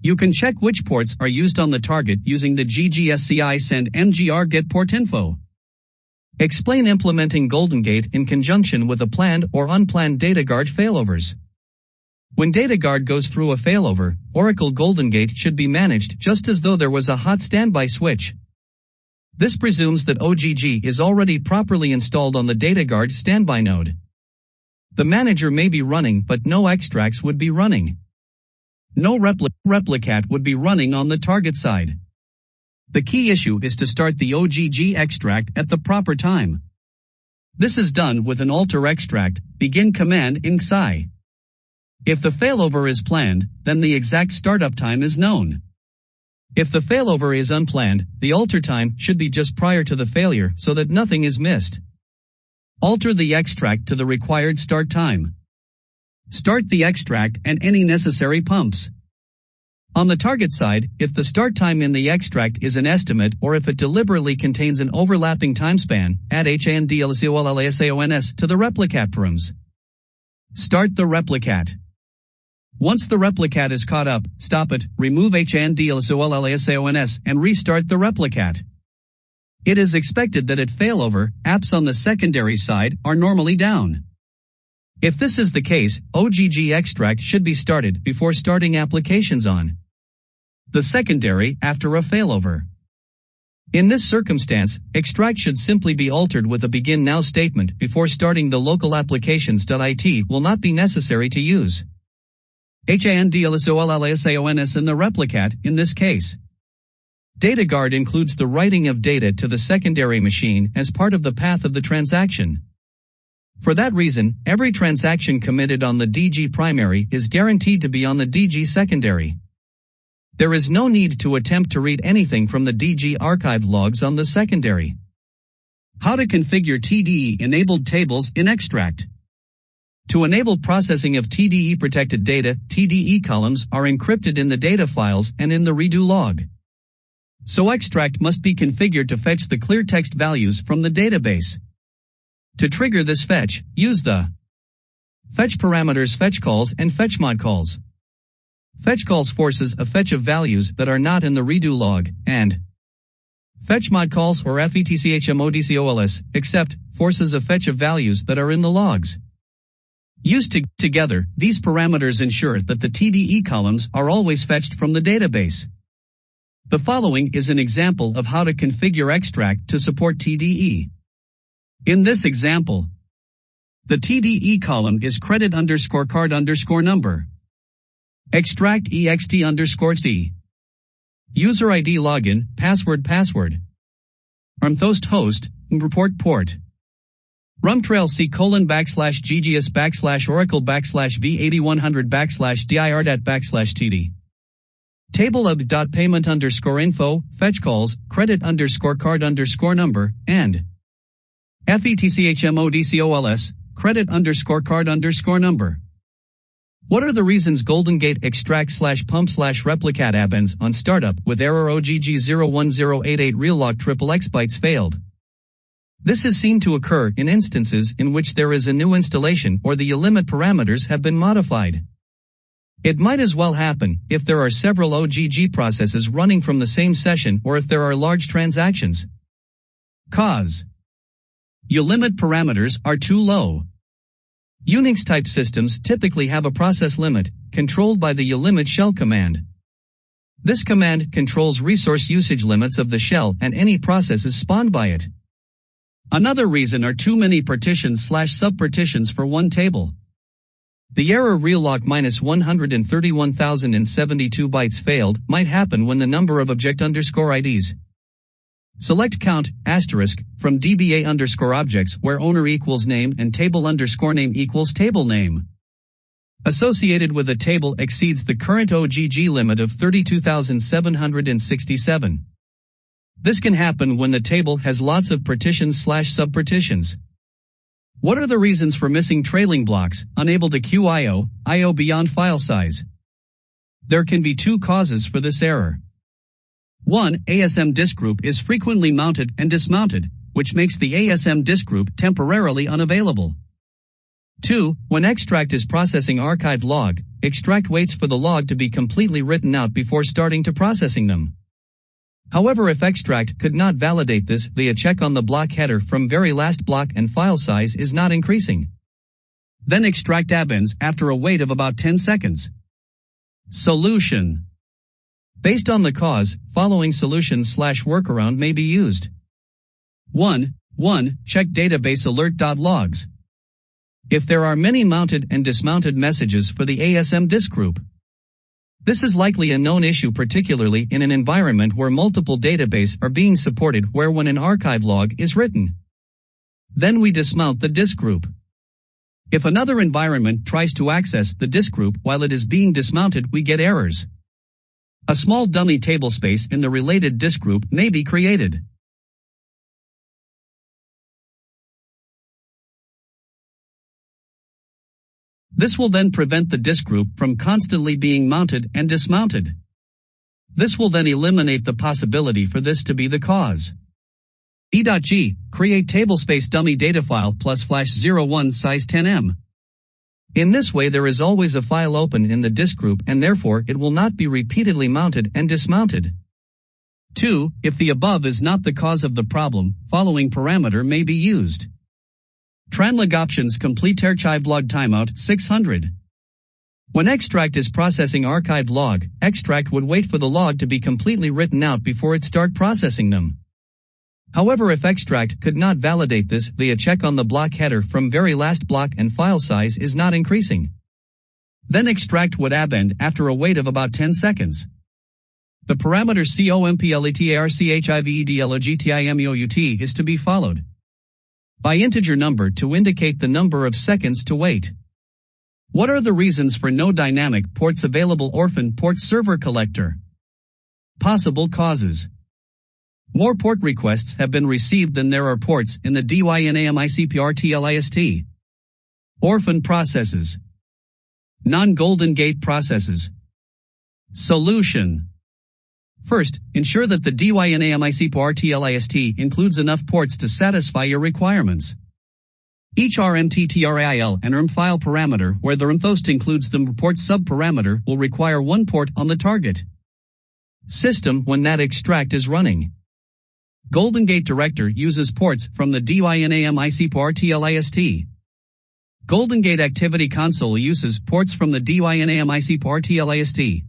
You can check which ports are used on the target using the ggSCI send mgr get port info. Explain implementing Goldengate in conjunction with a planned or unplanned DataGuard failovers. When DataGuard goes through a failover, Oracle Goldengate should be managed just as though there was a hot standby switch. This presumes that OGG is already properly installed on the DataGuard standby node. The manager may be running but no extracts would be running. No replicat would be running on the target side. The key issue is to start the OGG extract at the proper time. This is done with an alter extract, begin command in XI. If the failover is planned, then the exact startup time is known. If the failover is unplanned, the alter time should be just prior to the failure so that nothing is missed. Alter the extract to the required start time. Start the extract and any necessary pumps. On the target side, if the start time in the extract is an estimate or if it deliberately contains an overlapping timespan, add handlsons to the replicat params. Start the replicat. Once the replicat is caught up, stop it, remove handlsons and restart the replicat. It is expected that at failover, apps on the secondary side are normally down. If this is the case, OGG extract should be started before starting applications on the secondary after a failover. In this circumstance, extract should simply be altered with a begin now statement before starting the local applications.it will not be necessary to use handlsons in the replicat in this case. DataGuard includes the writing of data to the secondary machine as part of the path of the transaction. For that reason, every transaction committed on the DG primary is guaranteed to be on the DG secondary. There is no need to attempt to read anything from the DG archived logs on the secondary. How to configure TDE-enabled tables in extract. To enable processing of TDE-protected data, TDE columns are encrypted in the data files and in the redo log. So extract must be configured to fetch the clear text values from the database. To trigger this fetch, use the fetch parameters fetch calls and fetch mod calls. Fetch calls forces a fetch of values that are not in the redo log, and fetch mod calls or fetchmodcols, except, forces a fetch of values that are in the logs. Used together, these parameters ensure that the TDE columns are always fetched from the database. The following is an example of how to configure extract to support TDE. In this example, the TDE column is credit_card_number. Extract ext_t. User ID login, password. Armthost host, report port. Rumtrail c://oracle/v8100/dir./td. Table of.payment_info, fetch calls, credit_card_number, and fetchmodcols, credit_card_number. What are the reasons Goldengate extract/pump/replicat happens on startup with error OGG 01088 reallog XXX bytes failed? This is seen to occur in instances in which there is a new installation or the limit parameters have been modified. It might as well happen if there are several OGG processes running from the same session or if there are large transactions. Cause: limit parameters are too low. Unix-type systems typically have a process limit, controlled by the ulimit shell command. This command controls resource usage limits of the shell and any processes spawned by it. Another reason are too many partitions/subpartitions for one table. The error reallog -131,072 bytes failed might happen when the number of object_IDs. Select count, asterisk, from DBA_objects where owner equals name and table_name equals table name. Associated with a table exceeds the current OGG limit of 32,767. This can happen when the table has lots of partitions/subpartitions. What are the reasons for missing trailing blocks, unable to queue I/O beyond file size? There can be two causes for this error. 1. ASM disk group is frequently mounted and dismounted, which makes the ASM disk group temporarily unavailable. 2. When extract is processing archived log, extract waits for the log to be completely written out before starting to processing them. However, if extract could not validate this via check on the block header from very last block and file size is not increasing, then extract abends after a wait of about 10 seconds. Solution. Based on the cause, following solution/workaround may be used. 1. Check database alert.logs. If there are many mounted and dismounted messages for the ASM disk group, this is likely a known issue, particularly in an environment where multiple databases are being supported, where when an archive log is written, then we dismount the disk group. If another environment tries to access the disk group while it is being dismounted, we get errors. A small dummy tablespace in the related disk group may be created. This will then prevent the disk group from constantly being mounted and dismounted. This will then eliminate the possibility for this to be the cause. E.g. Create tablespace dummy data file plus /01 size 10M. In this way there is always a file open in the disk group and therefore it will not be repeatedly mounted and dismounted. 2. If the above is not the cause of the problem, following parameter may be used. Translog options complete archive log timeout 600. When extract is processing archived log, extract would wait for the log to be completely written out before it start processing them. However, if extract could not validate this via check on the block header from very last block and file size is not increasing, then extract would abend after a wait of about 10 seconds. The parameter completedlogtimeout is to be followed by integer number to indicate the number of seconds to wait. What are the reasons for no dynamic ports available? Orphan port server collector. Possible causes. More port requests have been received than there are ports in the DYNAMICPRTLIST. Orphan processes. Non-Goldengate processes. Solution. First, ensure that the DYNAMICPRTLIST includes enough ports to satisfy your requirements. Each RMTTRAIL and RM file parameter where the RMThost includes the port subparameter will require one port on the target system when that extract is running. Goldengate Director uses ports from the DYNAMICPRTLIST. Goldengate Activity Console uses ports from the DYNAMICPRTLIST.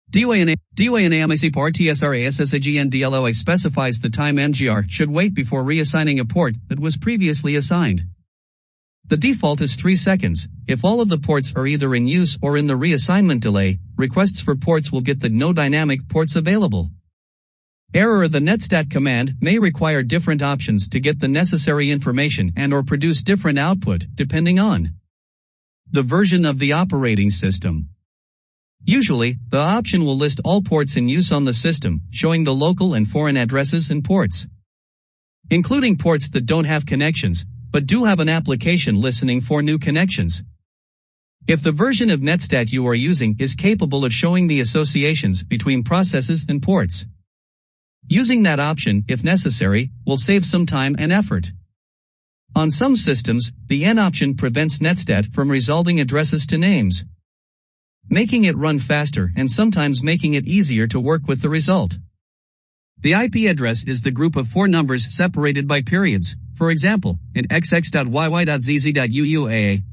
DYNAMICPRTSRASSAGNDLOA specifies the time NGR should wait before reassigning a port that was previously assigned. The default is 3 seconds. If all of the ports are either in use or in the reassignment delay, requests for ports will get the no dynamic ports available. Error. The netstat command may require different options to get the necessary information and or produce different output depending on the version of the operating system. Usually, the option will list all ports in use on the system, showing the local and foreign addresses and ports, including ports that don't have connections, but do have an application listening for new connections. If the version of netstat you are using is capable of showing the associations between processes and ports, using that option, if necessary, will save some time and effort. On some systems, the N option prevents netstat from resolving addresses to names, making it run faster and sometimes making it easier to work with the result. The IP address is the group of 4 numbers separated by periods. For example, in xx.yy.zz.uuaa,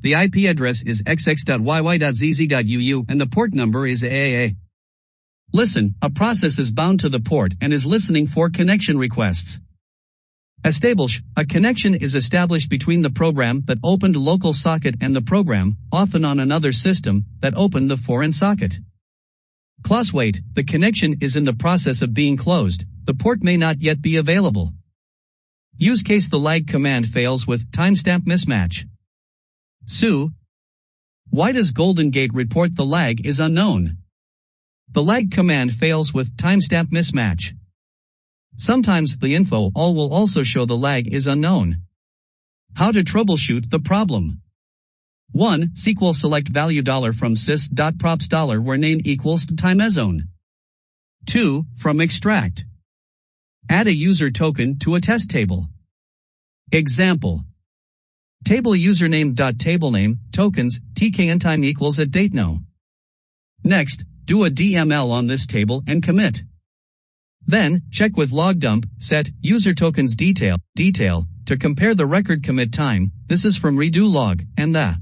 the IP address is xx.yy.zz.uu and the port number is AAA. Listen, a process is bound to the port and is listening for connection requests. Establish, a connection is established between the program that opened local socket and the program, often on another system, that opened the foreign socket. Close wait, the connection is in the process of being closed, the port may not yet be available. Use case. The lag command fails with timestamp mismatch. Sue. Why does Goldengate report the lag is unknown? The lag command fails with timestamp mismatch. Sometimes the info all will also show the lag is unknown. How to troubleshoot the problem. 1. SQL select value $from sys.props $where name equals timezone. 2. From extract. Add a user token to a test table. Example. Table username.tablename, tokens, tk and time equals at date no. Next, do a DML on this table and commit. Then, check with log dump, set, user tokens detail, to compare the record commit time, this is from redo log, and the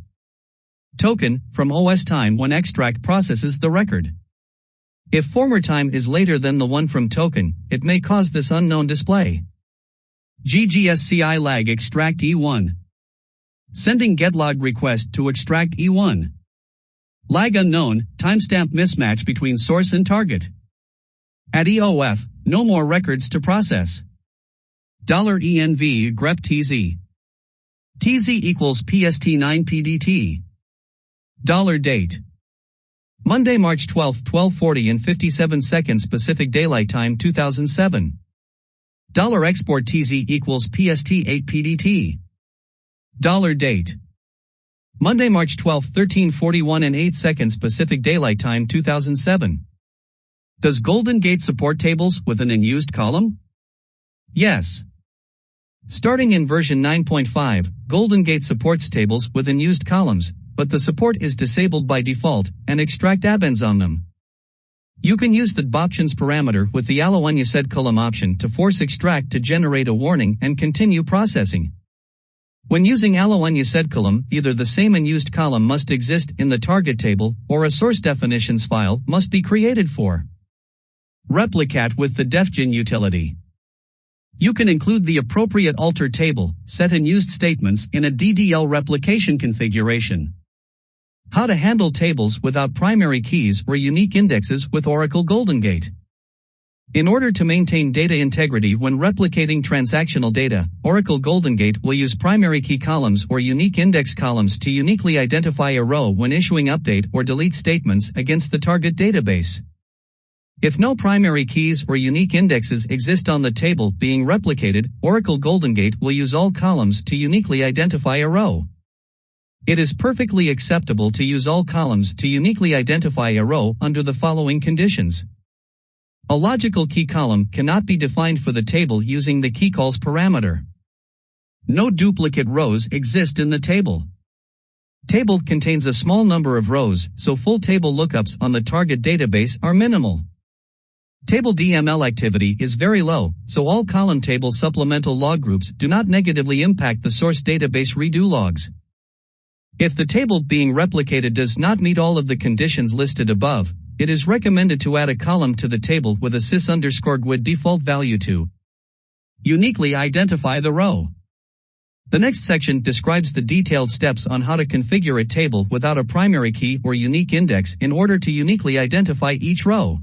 token, from OS time when extract processes the record. If former time is later than the one from token, it may cause this unknown display. GGSCI lag extract E1. Sending getlog request to extract E1. Lag unknown, timestamp mismatch between source and target. At EOF, no more records to process. $env grep tz. tz equals PST9 PDT. $date. Monday, March 12, 12:40 and 57 seconds Pacific Daylight Time 2007. $export tz equals PST8 PDT. $date. Monday, March 12, 13:41 and 8 seconds Pacific Daylight Time 2007. Does Goldengate support tables with an unused column? Yes. Starting in version 9.5, Goldengate supports tables with unused columns, but the support is disabled by default, and extract appends on them. You can use the options parameter with the allow unused column option to force extract to generate a warning and continue processing. When using allow unused column, either the same unused column must exist in the target table, or a source definitions file must be created for. Replicat with the defgen utility. You can include the appropriate alter table, set and used statements in a DDL replication configuration. How to handle tables without primary keys or unique indexes with Oracle Goldengate. In order to maintain data integrity when replicating transactional data, Oracle Goldengate will use primary key columns or unique index columns to uniquely identify a row when issuing update or delete statements against the target database. If no primary keys or unique indexes exist on the table being replicated, Oracle Goldengate will use all columns to uniquely identify a row. It is perfectly acceptable to use all columns to uniquely identify a row under the following conditions. A logical key column cannot be defined for the table using the keycalls parameter. No duplicate rows exist in the table. Table contains a small number of rows, so full table lookups on the target database are minimal. Table DML activity is very low, so all column table supplemental log groups do not negatively impact the source database redo logs. If the table being replicated does not meet all of the conditions listed above, it is recommended to add a column to the table with a sys_GUID default value to uniquely identify the row. The next section describes the detailed steps on how to configure a table without a primary key or unique index in order to uniquely identify each row.